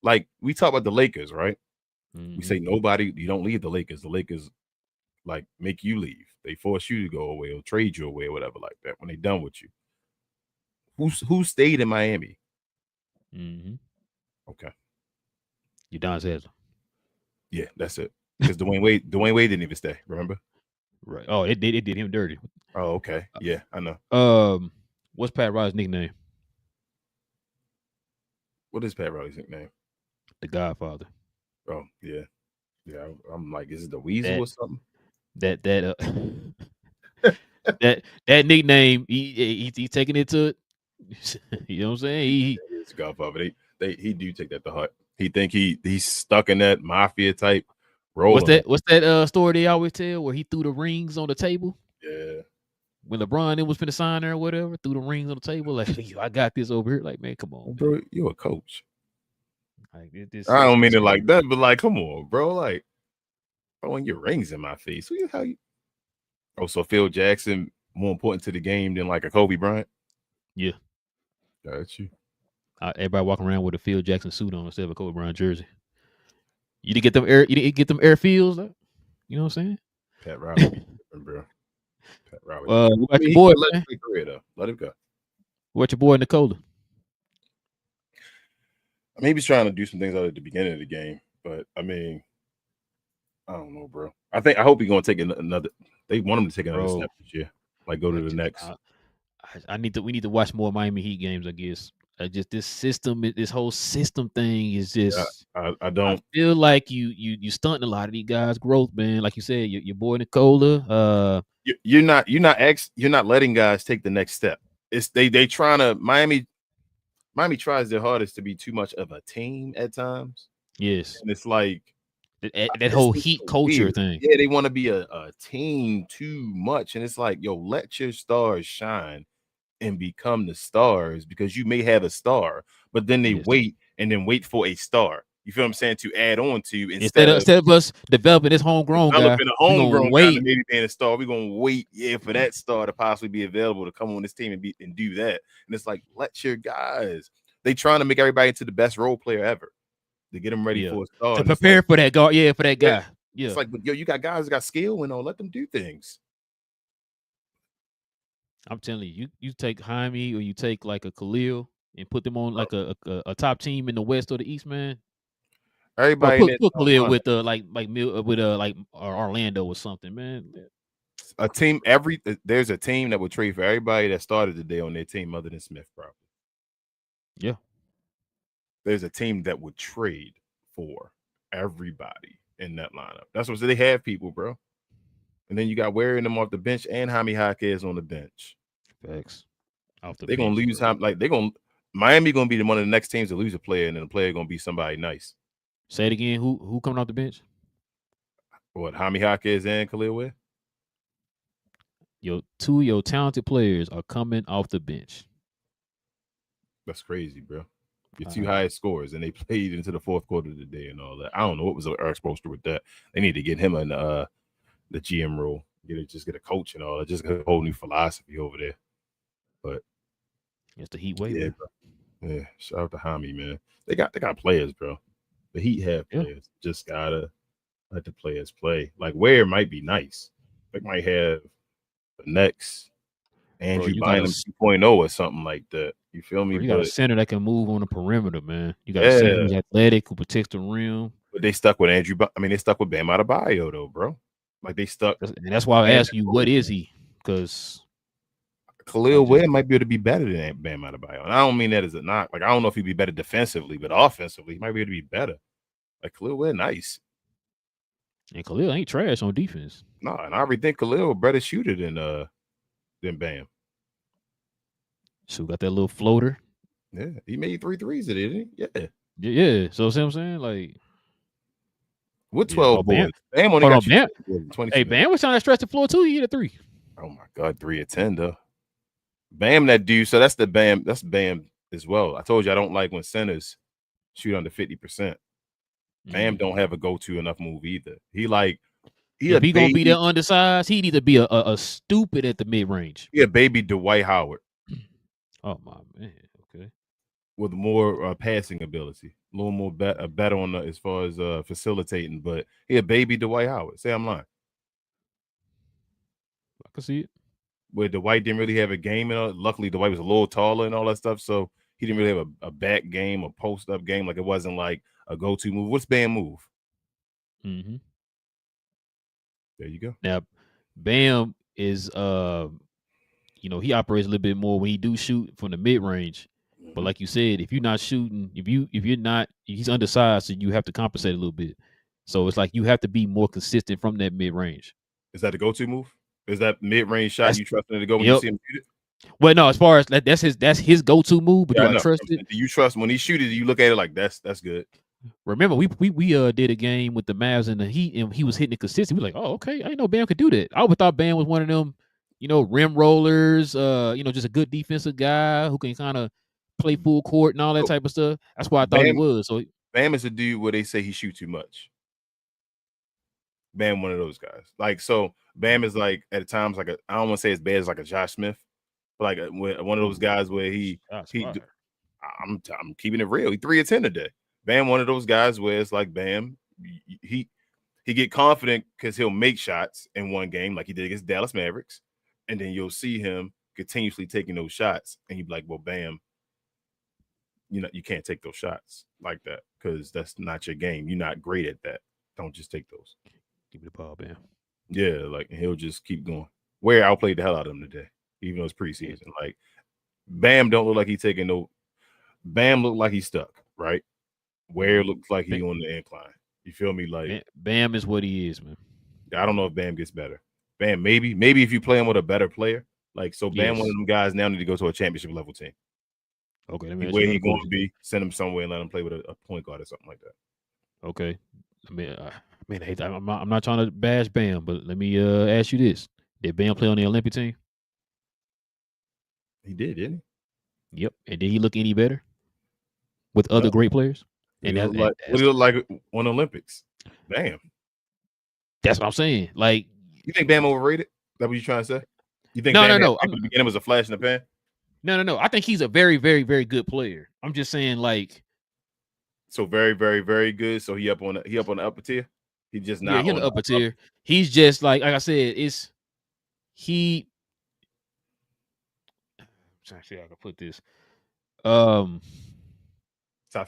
Speaker 2: Like we talk about the Lakers, right? Mm-hmm. We say you don't leave the Lakers. The Lakers like make you leave. They force you to go away or trade you away or whatever like that when they done with you. Who stayed in Miami?
Speaker 1: Mm-hmm.
Speaker 2: Okay.
Speaker 1: Udon says.
Speaker 2: Yeah, that's it. Because Dwayne Wade didn't even stay. Remember?
Speaker 1: Right. Oh, it did him dirty.
Speaker 2: Oh, okay. Yeah, I know.
Speaker 1: What's Pat Riley's nickname?
Speaker 2: What is Pat Riley's nickname?
Speaker 1: The Godfather.
Speaker 2: Oh, yeah. Yeah, I'm like, is it the Weasel or something?
Speaker 1: That nickname, he's taking it to, you know what I'm saying?
Speaker 2: He's a Godfather. He do take that to heart. He think he's stuck in that mafia type role.
Speaker 1: What's that story they always tell where he threw the rings on the table?
Speaker 2: Yeah.
Speaker 1: When LeBron was finna sign there or whatever, threw the rings on the table, like, I got this over here. Like, man, come on,
Speaker 2: bro. You're a coach.
Speaker 1: Like,
Speaker 2: I don't mean it like that, but like, come on, bro. Like, throwing your rings in my face. Oh, so Phil Jackson more important to the game than like a Kobe Bryant?
Speaker 1: Yeah.
Speaker 2: Got you.
Speaker 1: Everybody walking around with a Phil Jackson suit on instead of a Kobe Bryant jersey. You didn't get them air fields, you know what I'm saying?
Speaker 2: Pat Riley, bro. Pat Riley.
Speaker 1: What your boy?
Speaker 2: Let him go.
Speaker 1: What your boy Nikola?
Speaker 2: Maybe he's trying to do some things out at the beginning of the game, but I mean, I don't know, bro. I hope he's gonna take another. They want him to take another
Speaker 1: bro.
Speaker 2: step this year, like go to the next.
Speaker 1: We need to watch more Miami Heat games. I guess. Just this system, this whole system thing is just.
Speaker 2: I
Speaker 1: I
Speaker 2: don't.
Speaker 1: feel like you stunting a lot of these guys' growth, man. Like you said, your boy Nicola.
Speaker 2: You're not letting guys take the next step. It's they trying to Miami tries their hardest to be too much of a team at times,
Speaker 1: Yes,
Speaker 2: and it's like
Speaker 1: that
Speaker 2: it's
Speaker 1: whole
Speaker 2: so
Speaker 1: Heat culture
Speaker 2: weird.
Speaker 1: thing.
Speaker 2: Yeah, they want to be a team too much, and it's like, yo, let your stars shine and become the stars because you may have a star, but then they
Speaker 1: Yes.
Speaker 2: wait for a star. You feel what I'm saying? To add on to
Speaker 1: Instead
Speaker 2: instead
Speaker 1: of
Speaker 2: of
Speaker 1: instead of us developing this homegrown guy,
Speaker 2: developing a
Speaker 1: we gonna
Speaker 2: homegrown guy to
Speaker 1: wait.
Speaker 2: maybe being a star. We're gonna wait, for that star to possibly be available to come on this team and do that. And it's like, let your guys. They trying to make everybody into the best role player ever to get them ready
Speaker 1: Yeah,
Speaker 2: for a star.
Speaker 1: to
Speaker 2: And it's like,
Speaker 1: prepare for that guard. Yeah, for that
Speaker 2: yeah,
Speaker 1: guy. Yeah,
Speaker 2: it's like, but yo, you got guys that got skill and let them do things.
Speaker 1: I'm telling you, you take Jaime or you take like a Khalil and put them on
Speaker 2: Bro.
Speaker 1: like a top team in the West or the East, man. Or
Speaker 2: Everybody in
Speaker 1: put
Speaker 2: that
Speaker 1: Khalil
Speaker 2: run,
Speaker 1: with like Orlando or something, man.
Speaker 2: a team. There's a team that would trade for everybody that started the day on their team, other than Smith. Probably
Speaker 1: Yeah,
Speaker 2: there's a team that would trade for everybody in that lineup. That's what they have people, bro. And then you got wearing them off the bench and Jaime Jaquez on the bench.
Speaker 1: facts off the
Speaker 2: They're gonna
Speaker 1: bench,
Speaker 2: lose
Speaker 1: bro.
Speaker 2: like they're gonna Miami gonna be one of the next teams to lose a player, and then the player gonna be somebody nice.
Speaker 1: Say it again. Who coming off the bench?
Speaker 2: What, Jaime Jaquez and Khalil Ware?
Speaker 1: Two of your talented players are coming off the bench.
Speaker 2: That's crazy, bro. Your two
Speaker 1: Uh,
Speaker 2: highest scores, and they played into the fourth quarter of the day and all that. I don't know what was Eric Spoelstra with that. They need to get him in the GM role. Get a coach and all that. Just get a whole new philosophy over there. But
Speaker 1: it's the Heat way,
Speaker 2: yeah,
Speaker 1: man.
Speaker 2: bro. Yeah. Shout out to Jaime, man. They got players, bro. The Heat have
Speaker 1: Yeah,
Speaker 2: players. Just gotta let the players play. Like Ware might be nice. They might have the next
Speaker 1: bro.
Speaker 2: Andrew Bynum 2.0 or something like that. You feel me?
Speaker 1: You got a
Speaker 2: But
Speaker 1: center that can move on the perimeter, man. You got a center
Speaker 2: yeah,
Speaker 1: who's athletic, who protects the rim.
Speaker 2: but they stuck with they stuck with Bam Adebayo though, bro. Like they stuck.
Speaker 1: And that's why I
Speaker 2: Bam
Speaker 1: ask you, what is he? Because I
Speaker 2: Khalil
Speaker 1: just
Speaker 2: Ware might be able to be better than Bam Adebayo. And I don't mean that as a knock. Like I don't know if he'd be better defensively, but offensively, he might be able to be better. Like Khalil Ware, nice.
Speaker 1: and Khalil ain't trash on defense.
Speaker 2: No, and I already think Khalil a better shooter than Bam.
Speaker 1: So got that little floater.
Speaker 2: Yeah, he made 3 threes today, didn't he? Yeah.
Speaker 1: Yeah. So see what I'm saying? Like,
Speaker 2: With
Speaker 1: yeah.
Speaker 2: 12
Speaker 1: Oh, Bam.
Speaker 2: boards. Bam only
Speaker 1: Hold
Speaker 2: got
Speaker 1: on,
Speaker 2: you
Speaker 1: Bam.
Speaker 2: 12 boards in 22
Speaker 1: Hey,
Speaker 2: minutes.
Speaker 1: Bam was trying to stretch the floor too. He hit a 3.
Speaker 2: Oh my God, 3 of 10 though. Bam, that dude. So that's Bam as well. I told you I don't like when centers shoot under 50%. Bam don't have a go-to enough move either. He a
Speaker 1: If he gonna be
Speaker 2: baby.
Speaker 1: that undersized, he need to be a stupid at the mid range.
Speaker 2: He a baby Dwight Howard
Speaker 1: Oh my man. Okay.
Speaker 2: with more passing ability, a little more better on as far as facilitating. But he a baby Dwight Howard. Say I'm lying.
Speaker 1: I can see it.
Speaker 2: Where Dwight didn't really have a game, luckily Dwight was a little taller and all that stuff, so he didn't really have a back game, a post up game. Like it wasn't like a go-to move. What's Bam move?
Speaker 1: Mm-hmm.
Speaker 2: There you go.
Speaker 1: Now, Bam is he operates a little bit more when he do shoot from the mid range. But like you said, if you're not shooting, he's undersized, so you have to compensate a little bit. So it's like you have to be more consistent from that mid range.
Speaker 2: Is that the go-to move? Is that mid-range shot you trust him to go when you see him shoot it?
Speaker 1: Well, no, as far as that's his go-to move, but do I trust it?
Speaker 2: Do you trust when he shoot it? You look at it like that's good.
Speaker 1: Remember, we did a game with the Mavs and the Heat, and he was hitting it consistent. We were like, oh, okay, I didn't know Bam could do that. I always thought Bam was one of them, rim rollers. Just a good defensive guy who can kind of play full court and all that type of stuff. That's why I thought he was. So
Speaker 2: Bam is a dude where they say he shoot too much. Bam, one of those guys. Like so, Bam is like at times like I don't want to say as bad as like a Josh Smith, but like one of those guys where I'm keeping it real. He 3 of 10 today. Bam, one of those guys where it's like Bam, he get confident because he'll make shots in one game like he did against Dallas Mavericks, and then you'll see him continuously taking those shots, and you'd be like, well, Bam, you can't take those shots like that because that's not your game. You're not great at that. Don't just take those.
Speaker 1: Give me the ball, Bam.
Speaker 2: Yeah, like he'll just keep going. Ware outplayed the hell out of him today, even though it's preseason.
Speaker 1: Yeah.
Speaker 2: Like Bam don't look like he's taking no. Bam looked like he's stuck, right? Ware looks like he on the incline. You feel me? Like
Speaker 1: Bam is what he is, man.
Speaker 2: I don't know if Bam gets better. Bam, maybe if you play him with a better player, like so. Bam, one of them guys now need to go to a championship level team.
Speaker 1: Okay, let me ask
Speaker 2: where
Speaker 1: you
Speaker 2: he
Speaker 1: another
Speaker 2: going to
Speaker 1: question.
Speaker 2: be? Send him somewhere and let him play with a point guard or something like that.
Speaker 1: Okay, I'm not trying to bash Bam, but let me ask you this: did Bam play on the Olympic team?
Speaker 2: He did, didn't
Speaker 1: Yep. And did he look any better with
Speaker 2: he?
Speaker 1: other great players?
Speaker 2: What
Speaker 1: And
Speaker 2: do he look like on Olympics? Bam.
Speaker 1: That's what I'm saying. Like,
Speaker 2: you think Bam overrated? That what you trying to say? You think
Speaker 1: no,
Speaker 2: Bam
Speaker 1: no.
Speaker 2: at the beginning was a flash in the pan?
Speaker 1: No. I think he's a very, very, very good player. I'm just saying, like,
Speaker 2: so very, very, very good. So he up on the upper tier. He just not
Speaker 1: he
Speaker 2: on
Speaker 1: the upper tier. He's just like I said, he. I'm trying to see how I can put this.
Speaker 2: Top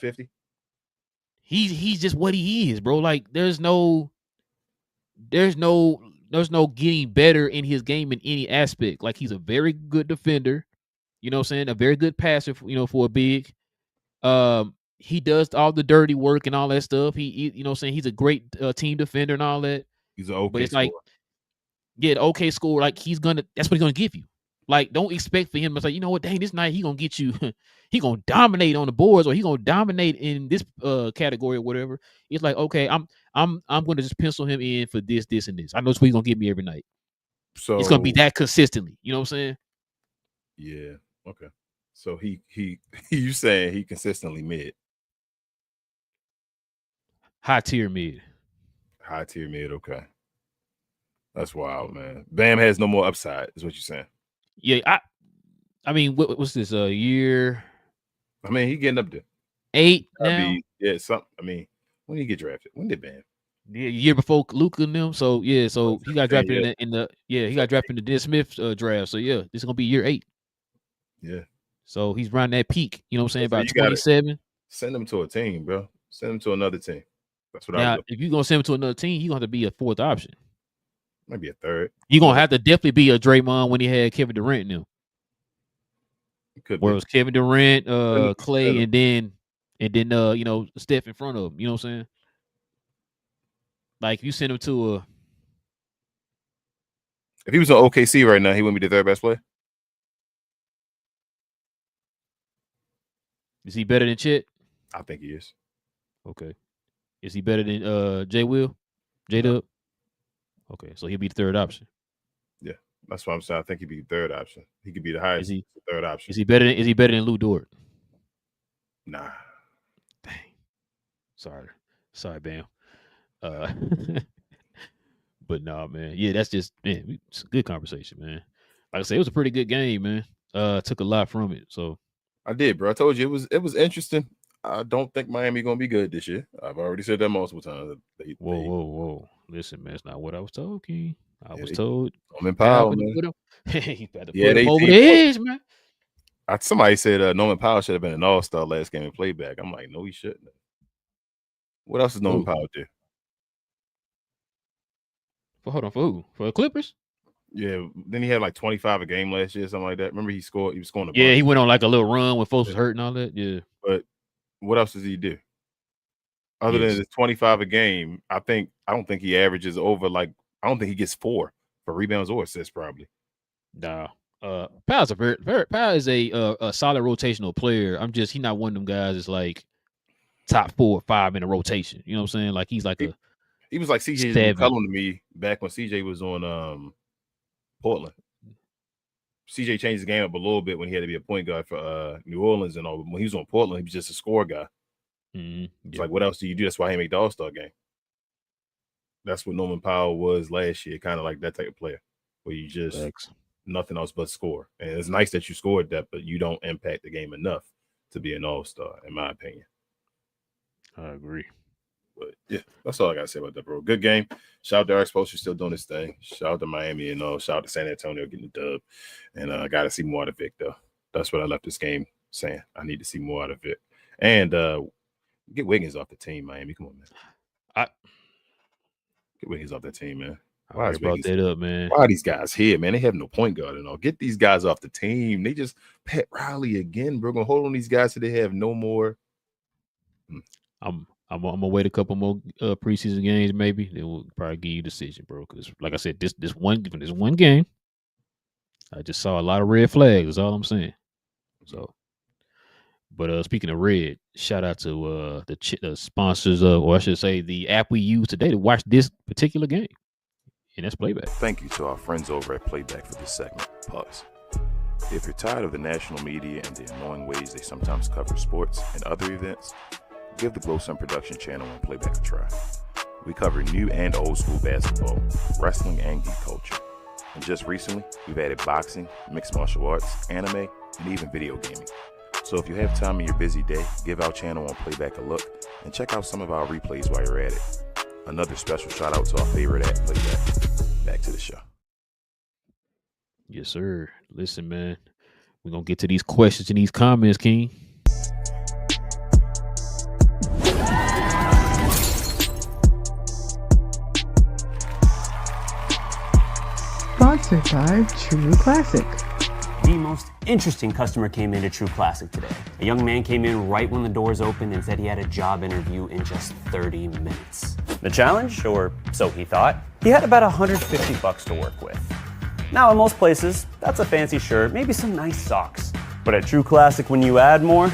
Speaker 2: 50.
Speaker 1: He's just what he is, bro. Like, there's no getting better in his game in any aspect. Like, he's a very good defender. You know what I'm saying? A very good passer, for a big. He does all the dirty work and all that stuff. He you know what I'm saying? He's a great team defender and all that.
Speaker 2: He's an okay
Speaker 1: but it's
Speaker 2: scorer.
Speaker 1: like, yeah, the okay score. Like, that's what he's gonna give you. Like, don't expect for him to say, you know what, dang, this night he gonna get you. He gonna dominate on the boards, or he gonna dominate in this category or whatever. It's like, okay, I'm gonna just pencil him in for this, and this. I know it's what he's gonna give me every night.
Speaker 2: So
Speaker 1: it's gonna be that consistently. You know what I'm saying?
Speaker 2: Yeah. Okay. So he you saying he consistently mid?
Speaker 1: High tier mid.
Speaker 2: High tier mid. Okay. That's wild, man. Bam has no more upside, is what you're saying.
Speaker 1: Yeah, I mean, what's this year?
Speaker 2: I mean, he getting up there.
Speaker 1: 8 now.
Speaker 2: Something. I mean, when did he get drafted? When did Bam?
Speaker 1: Yeah, year before Luka and them. So yeah, so he got drafted in the he got drafted in the Den Smith draft. So yeah, this is gonna be year 8.
Speaker 2: Yeah.
Speaker 1: So he's around that peak. You know what I'm saying?
Speaker 2: So
Speaker 1: about 27.
Speaker 2: Send him to a team, bro. Send him to another team. That's what I
Speaker 1: Now,
Speaker 2: would.
Speaker 1: if you're gonna send him to another team, he's gonna have to be a fourth option.
Speaker 2: Maybe a third.
Speaker 1: You're gonna have to definitely be a Draymond when he had Kevin Durant now. Where it was Kevin Durant, Clay, and then Steph in front of him. You know what I'm saying? Like, you send him to
Speaker 2: if he was on OKC right now, he wouldn't be the third best player.
Speaker 1: Is he better than Chet?
Speaker 2: I think he is.
Speaker 1: Okay. Is he better than J Will? J Dub? Okay, so he'll be the third option.
Speaker 2: Yeah, that's what I'm saying. I think he'd be the third option. He could be the highest third option.
Speaker 1: Is he better than Lou Dort?
Speaker 2: Nah.
Speaker 1: Dang. Sorry, Bam. But nah, man. Yeah, that's just, man, it's a good conversation, man. Like I said, it was a pretty good game, man. Took a lot from it. So
Speaker 2: I did, bro. I told you it was interesting. I don't think Miami gonna be good this year. I've already said that multiple times.
Speaker 1: Whoa. Listen, man, it's not what I was told, King. I was told
Speaker 2: Norman Powell, man.
Speaker 1: He better put him over the edge, man.
Speaker 2: Somebody said Norman Powell should have been an all-star last game in Playback. I'm like, no, he shouldn't. What else is Norman Powell do?
Speaker 1: Hold on, for who? For the Clippers?
Speaker 2: Yeah, then he had like 25 a game last year, something like that. Remember he was scoring a bunch.
Speaker 1: Yeah, he went on like a little run when folks was hurt and all that. Yeah.
Speaker 2: But what else does he do? Other than his 25 a game, I don't think he averages over I don't think he gets 4 for rebounds or assists probably.
Speaker 1: Nah. Powell's Powell is a solid rotational player. He's not one of them guys that's like top 4 or 5 in a rotation. You know what I'm saying? Like, he's like
Speaker 2: he was like CJ McCollum to me back when CJ was on Portland. CJ changed the game up a little bit when he had to be a point guard for New Orleans and all. When he was on Portland, he was just a score guy. It's like, what else do you do? That's why he made the All-Star game. That's what Norman Powell was last year, kind of like that type of player, where you just nothing else but score. And it's nice that you scored that, but you don't impact the game enough to be an All-Star, in my opinion.
Speaker 1: I agree.
Speaker 2: But yeah, that's all I gotta say about that, bro. Good game. Shout out to Eric Spoelstra still doing his thing. Shout out to Miami and shout out to San Antonio getting the dub. And I gotta see more out of Vic though. That's what I left this game saying. I need to see more out of Vic. And get Wiggins off the team, Miami. Come on, man. Get Wiggins off that team, man.
Speaker 1: I already brought that up, man.
Speaker 2: Why are these guys here, man? They have no point guard and all. Get these guys off the team. They just Pat Riley again, bro. Gonna hold on these guys till they have no more.
Speaker 1: I'm gonna wait a couple more preseason games, maybe. Then we'll probably give you a decision, bro. Because like I said, this one game, I just saw a lot of red flags. That's all I'm saying. So, but speaking of red, shout out to the sponsors, or I should say, the app we use today to watch this particular game, and that's Playback.
Speaker 2: Thank you to our friends over at Playback for this segment. Pause. If you're tired of the national media and the annoying ways they sometimes cover sports and other events, give the Glow Sun Production channel on Playback a try. We cover new and old school basketball, wrestling, and geek culture. And just recently, we've added boxing, mixed martial arts, anime, and even video gaming. So if you have time in your busy day, give our channel on Playback a look and check out some of our replays while you're at it. Another special shout out to our favorite app, Playback. Back to the show.
Speaker 1: Yes, sir. Listen, man, we're gonna get to these questions and these comments, King.
Speaker 3: Sponsored by True Classic.
Speaker 4: The most interesting customer came into True Classic today. A young man came in right when the doors opened and said he had a job interview in just 30 minutes. The challenge, or so he thought, he had about $150 to work with. Now, in most places, that's a fancy shirt, maybe some nice socks. But at True Classic, when you add more,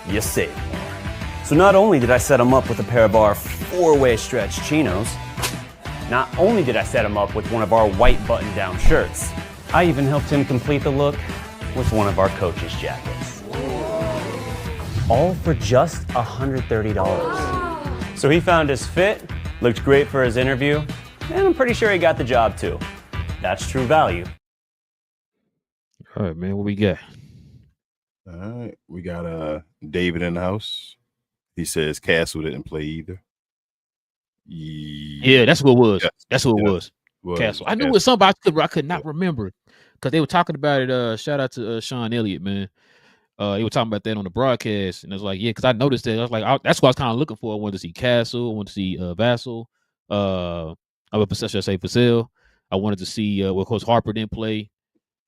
Speaker 4: you save more. So not only did I set him up with a pair of our 4-way stretch chinos, not only did I set him up with one of our white button-down shirts, I even helped him complete the look with one of our coach's jackets. All for just $130. So he found his fit, looked great for his interview, and I'm pretty sure he got the job too. That's true value.
Speaker 1: All right, man, what we got?
Speaker 2: All right, we got David in the house. He says Castle didn't play either.
Speaker 1: Yeah, that's what it was.
Speaker 2: Yes.
Speaker 1: That's what it was. Castle. I knew it was somebody I could not remember because they were talking about it. Shout out to Sean Elliott, man. They were talking about that on the broadcast, and I was like, yeah, because I noticed that. I was like, that's what I was kind of looking for. I wanted to see Castle. I wanted to see Vassell. I would say Vassell. I wanted to see, of course, Harper didn't play.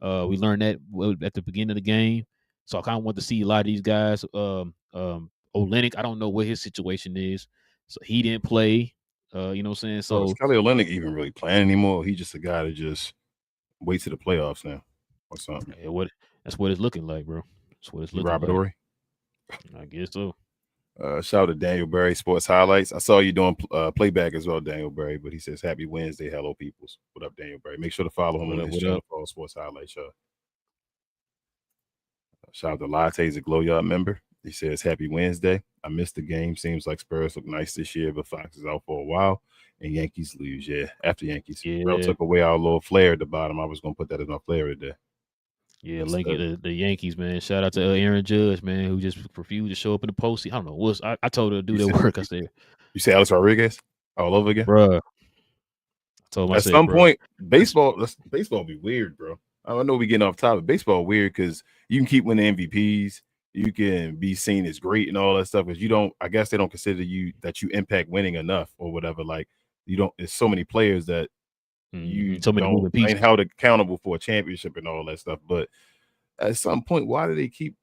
Speaker 1: We learned that at the beginning of the game. So I kind of wanted to see a lot of these guys. Olynyk, I don't know what his situation is. So he didn't play. You know what I'm saying? So
Speaker 2: is Kelly Olynyk even really playing anymore? He's just a guy that just waits to the playoffs now or something.
Speaker 1: Yeah, that's what it's looking like, bro. That's what it's looking
Speaker 2: Robert
Speaker 1: like.
Speaker 2: Horry?
Speaker 1: I guess so.
Speaker 2: Shout out to Daniel Berry, Sports Highlights. I saw you doing Playback as well, Daniel Berry, but he says, happy Wednesday. Hello, peoples. What up, Daniel Berry? Make sure to follow him on his channel for Sports Highlights, y'all. Shout out to Latte's a Glow Yard member. He says, happy Wednesday. I missed the game. Seems like Spurs look nice this year, but Fox is out for a while. And Yankees lose, after Yankees.
Speaker 1: Yeah.
Speaker 2: Relle took away our little flair at the bottom. I was going to put that as my flair today.
Speaker 1: Yeah, the Yankees, man. Shout out to Aaron Judge, man, who just refused to show up in the postseason. I don't know. I told her to do that work. I said,
Speaker 2: you say Alex Rodriguez all over again?
Speaker 1: Bro. I told him,
Speaker 2: at some point, baseball be weird, bro. I know we getting off topic. Baseball weird because you can keep winning MVPs. You can be seen as great and all that stuff, but I guess they don't consider that you impact winning enough or whatever. Like there's so many players that you ain't held accountable for a championship and all that stuff. But at some point, why do they keep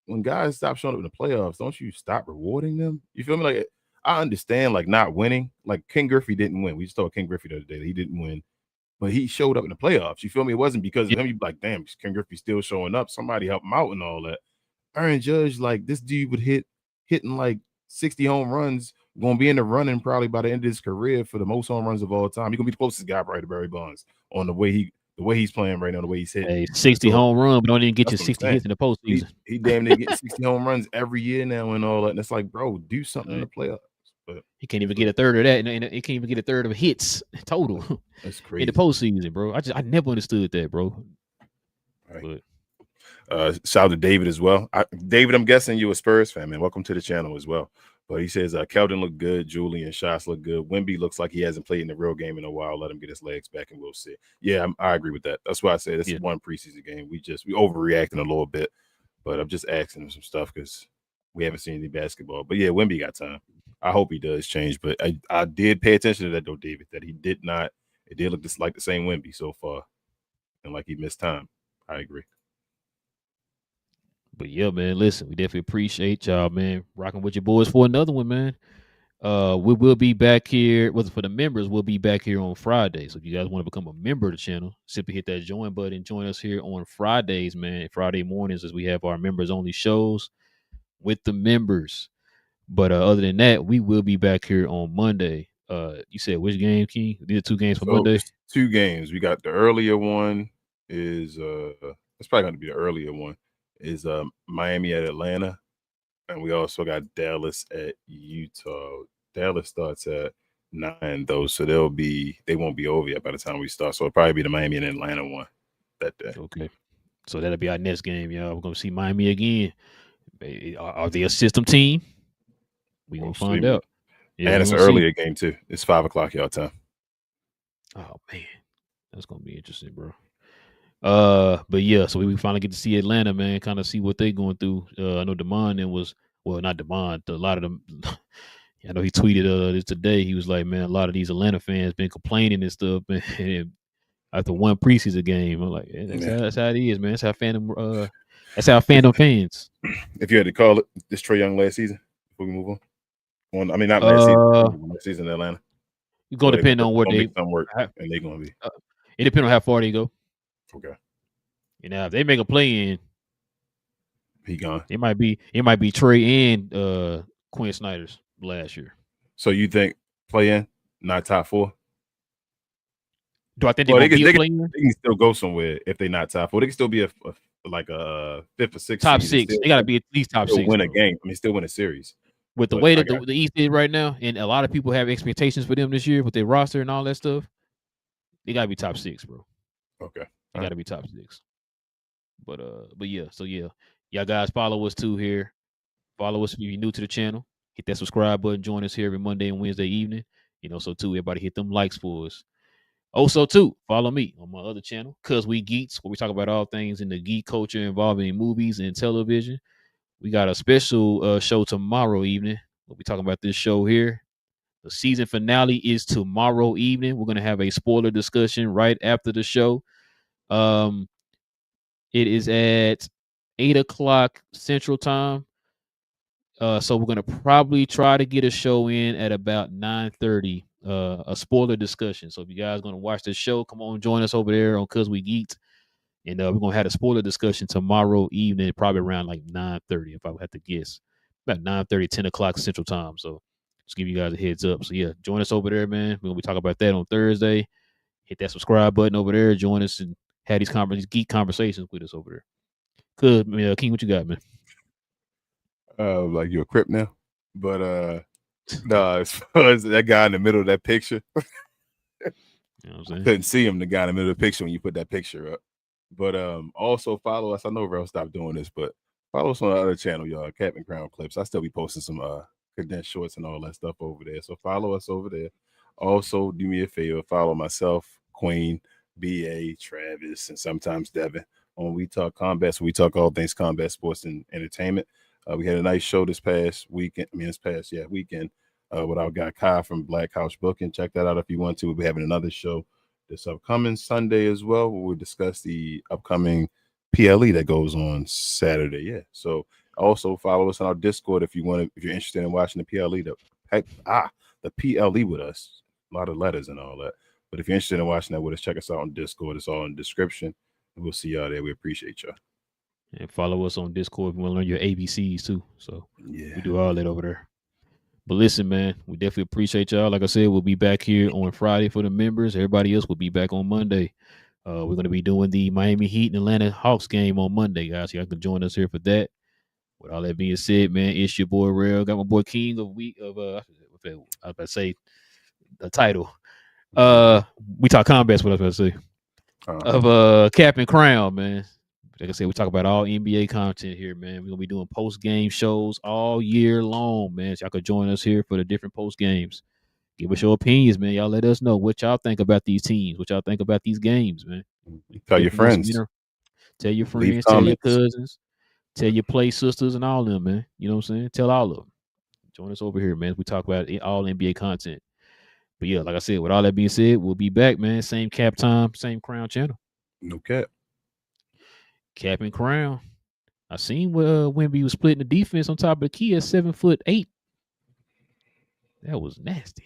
Speaker 2: when guys stop showing up in the playoffs? Don't you stop rewarding them? You feel me? Like I understand not winning. Like Ken Griffey didn't win. We just told Ken Griffey the other day that he didn't win, but he showed up in the playoffs. You feel me? It wasn't because of him. You'd be like, damn, Ken Griffey still showing up. Somebody help him out and all that. Aaron Judge, this dude would hitting 60 home runs, gonna be in the running probably by the end of his career for the most home runs of all time. He's gonna be the closest guy probably to Barry Bonds on the way he's playing right now, the way he's hitting.
Speaker 1: Hey, 60 home run, but don't even get you 60 hits in the postseason.
Speaker 2: He damn near getting 60 home runs every year now and all that. And it's like, bro, do something in the playoffs. But
Speaker 1: he can't even get a third of that, and he can't even get a third of hits total.
Speaker 2: That's crazy.
Speaker 1: In the postseason, bro. I never understood that, bro.
Speaker 2: Right. Shout out to David as well. David, I'm guessing you're a Spurs fan, man. Welcome to the channel as well. But he says Keldon looked good, Julian shots look good. Wemby looks like he hasn't played in the real game in a while. Let him get his legs back and we'll see. Yeah, I agree with that. That's why I say this is one preseason game. We overreacting a little bit, but I'm just asking him some stuff because we haven't seen any basketball. But yeah, Wemby got time. I hope he does change, but I did pay attention to that though, David. That he did not. It did look just like the same Wemby so far, and like he missed time. I agree.
Speaker 1: But yeah, man, listen, we definitely appreciate y'all, man, rocking with your boys for another one, man. We will be back here. For the members, we'll be back here on Friday. So if you guys want to become a member of the channel, simply hit that join button and join us here on Fridays, man. Friday mornings as we have our members only shows with the members. But other than that, we will be back here on Monday. You said which game, King? These are 2 games for Monday.
Speaker 2: 2 games. We got the earlier one is it's probably going to be the earlier one is Miami at Atlanta, and we also got Dallas at Utah. Dallas starts at 9 though, so they won't be over yet by the time we start. So it'll probably be the Miami and Atlanta one that day.
Speaker 1: Okay, so that'll be our next game, y'all. We're gonna see Miami again. Are they a system team? We gonna find out.
Speaker 2: Yeah, and it's an earlier game too. It's 5:00 y'all time.
Speaker 1: Oh man, that's gonna be interesting, bro. But yeah, so we finally get to see Atlanta, man. Kind of see what they going through. I know Demond not Demond. A lot of them. I know he tweeted this today. He was like, man, a lot of these Atlanta fans been complaining and stuff. And after one preseason game, I'm like, that's how it is, man. That's how fandom. That's how fandom fans.
Speaker 2: If you had to call it this Trae Young last season, before we move on. I mean, not last season in Atlanta.
Speaker 1: It's gonna depend on where they
Speaker 2: work, and they're gonna be.
Speaker 1: It depends on how far they go.
Speaker 2: Okay.
Speaker 1: You know, if they make a play in,
Speaker 2: he gone.
Speaker 1: It might be Trae and Quinn Snyder's last year.
Speaker 2: So you think play in, not top 4?
Speaker 1: Do I think they can
Speaker 2: still go somewhere if they're not top 4? They can still be a 5th or 6th
Speaker 1: top 6. They got to be at least top 6.
Speaker 2: Win a game. I mean, still win a series.
Speaker 1: With the way that the East is right now, and a lot of people have expectations for them this year with their roster and all that stuff, they got to be top 6, bro.
Speaker 2: Okay.
Speaker 1: They got to be top 6. But yeah, so yeah. Y'all guys follow us too here. Follow us if you're new to the channel. Hit that subscribe button. Join us here every Monday and Wednesday evening. You know, so too, everybody hit them likes for us. Also, too, follow me on my other channel, Cause We Geeks, where we talk about all things in the geek culture involving movies and television. We got a special show tomorrow evening. We'll be talking about this show here. The season finale is tomorrow evening. We're going to have a spoiler discussion right after the show. It is at 8:00 Central Time. So we're gonna probably try to get a show in at about 9:30. A spoiler discussion. So if you guys gonna watch this show, come on, join us over there on Cause We Geeked. And we're gonna have a spoiler discussion tomorrow evening, probably around like 9:30, if I would have to guess. About 9:30, 10:00 Central Time. So just give you guys a heads up. So yeah, join us over there, man. We're gonna be talking about that on Thursday. Hit that subscribe button over there. Join us and have these geek conversations with us over there. Good, man. King, what you got, man?
Speaker 2: Like you're a Crip now, but no, as far as that guy in the middle of that picture,
Speaker 1: you know what I'm saying?
Speaker 2: I couldn't see him, the guy in the middle of the picture when you put that picture up. But also follow us. I know Relle stopped doing this, but follow us on the other channel, y'all. Captain Crown Clips. I still be posting some condensed shorts and all that stuff over there. So follow us over there. Also, do me a favor, follow myself, Queen, BA, Travis, and sometimes Devin on We Talk Combat. So we talk all things combat sports and entertainment. We had a nice show this past weekend. Weekend with our guy Kai from Black House Booking. Check that out if you want to. We'll be having another show this upcoming Sunday as well, where we'll discuss the upcoming PLE that goes on Saturday. Yeah. So also follow us on our Discord if you're interested in watching the PLE. The PLE with us. A lot of letters and all that. But if you're interested in watching that with us, check us out on Discord. It's all in the description. And we'll see y'all there. We appreciate y'all.
Speaker 1: And follow us on Discord if you want to learn your ABCs too. So
Speaker 2: yeah,
Speaker 1: we do all that over there. But listen, man, we definitely appreciate y'all. Like I said, we'll be back here on Friday for the members. Everybody else will be back on Monday. We're going to be doing the Miami Heat and Atlanta Hawks game on Monday, guys. Y'all can join us here for that. With all that being said, man, it's your boy Relle. Got my boy King of I was about to say the title. We talk combat. What I was about to say. Of Cap and Crown, man. Like I said, we talk about all NBA content here, man. We're gonna be doing post-game shows all year long, man. So y'all could join us here for the different post games. Give us your opinions, man. Y'all let us know what y'all think about these teams, what y'all think about these games, man.
Speaker 2: Tell your friends.
Speaker 1: Tell your friends, tell your cousins, tell your play sisters and all of them, man. You know what I'm saying? Tell all of them. Join us over here, man. We talk about all NBA content. But yeah, like I said, with all that being said, we'll be back, man. Same cap time, same crown channel.
Speaker 2: No cap.
Speaker 1: Cap and crown. I seen where Wemby was splitting the defense on top of the key at 7'8". That was nasty.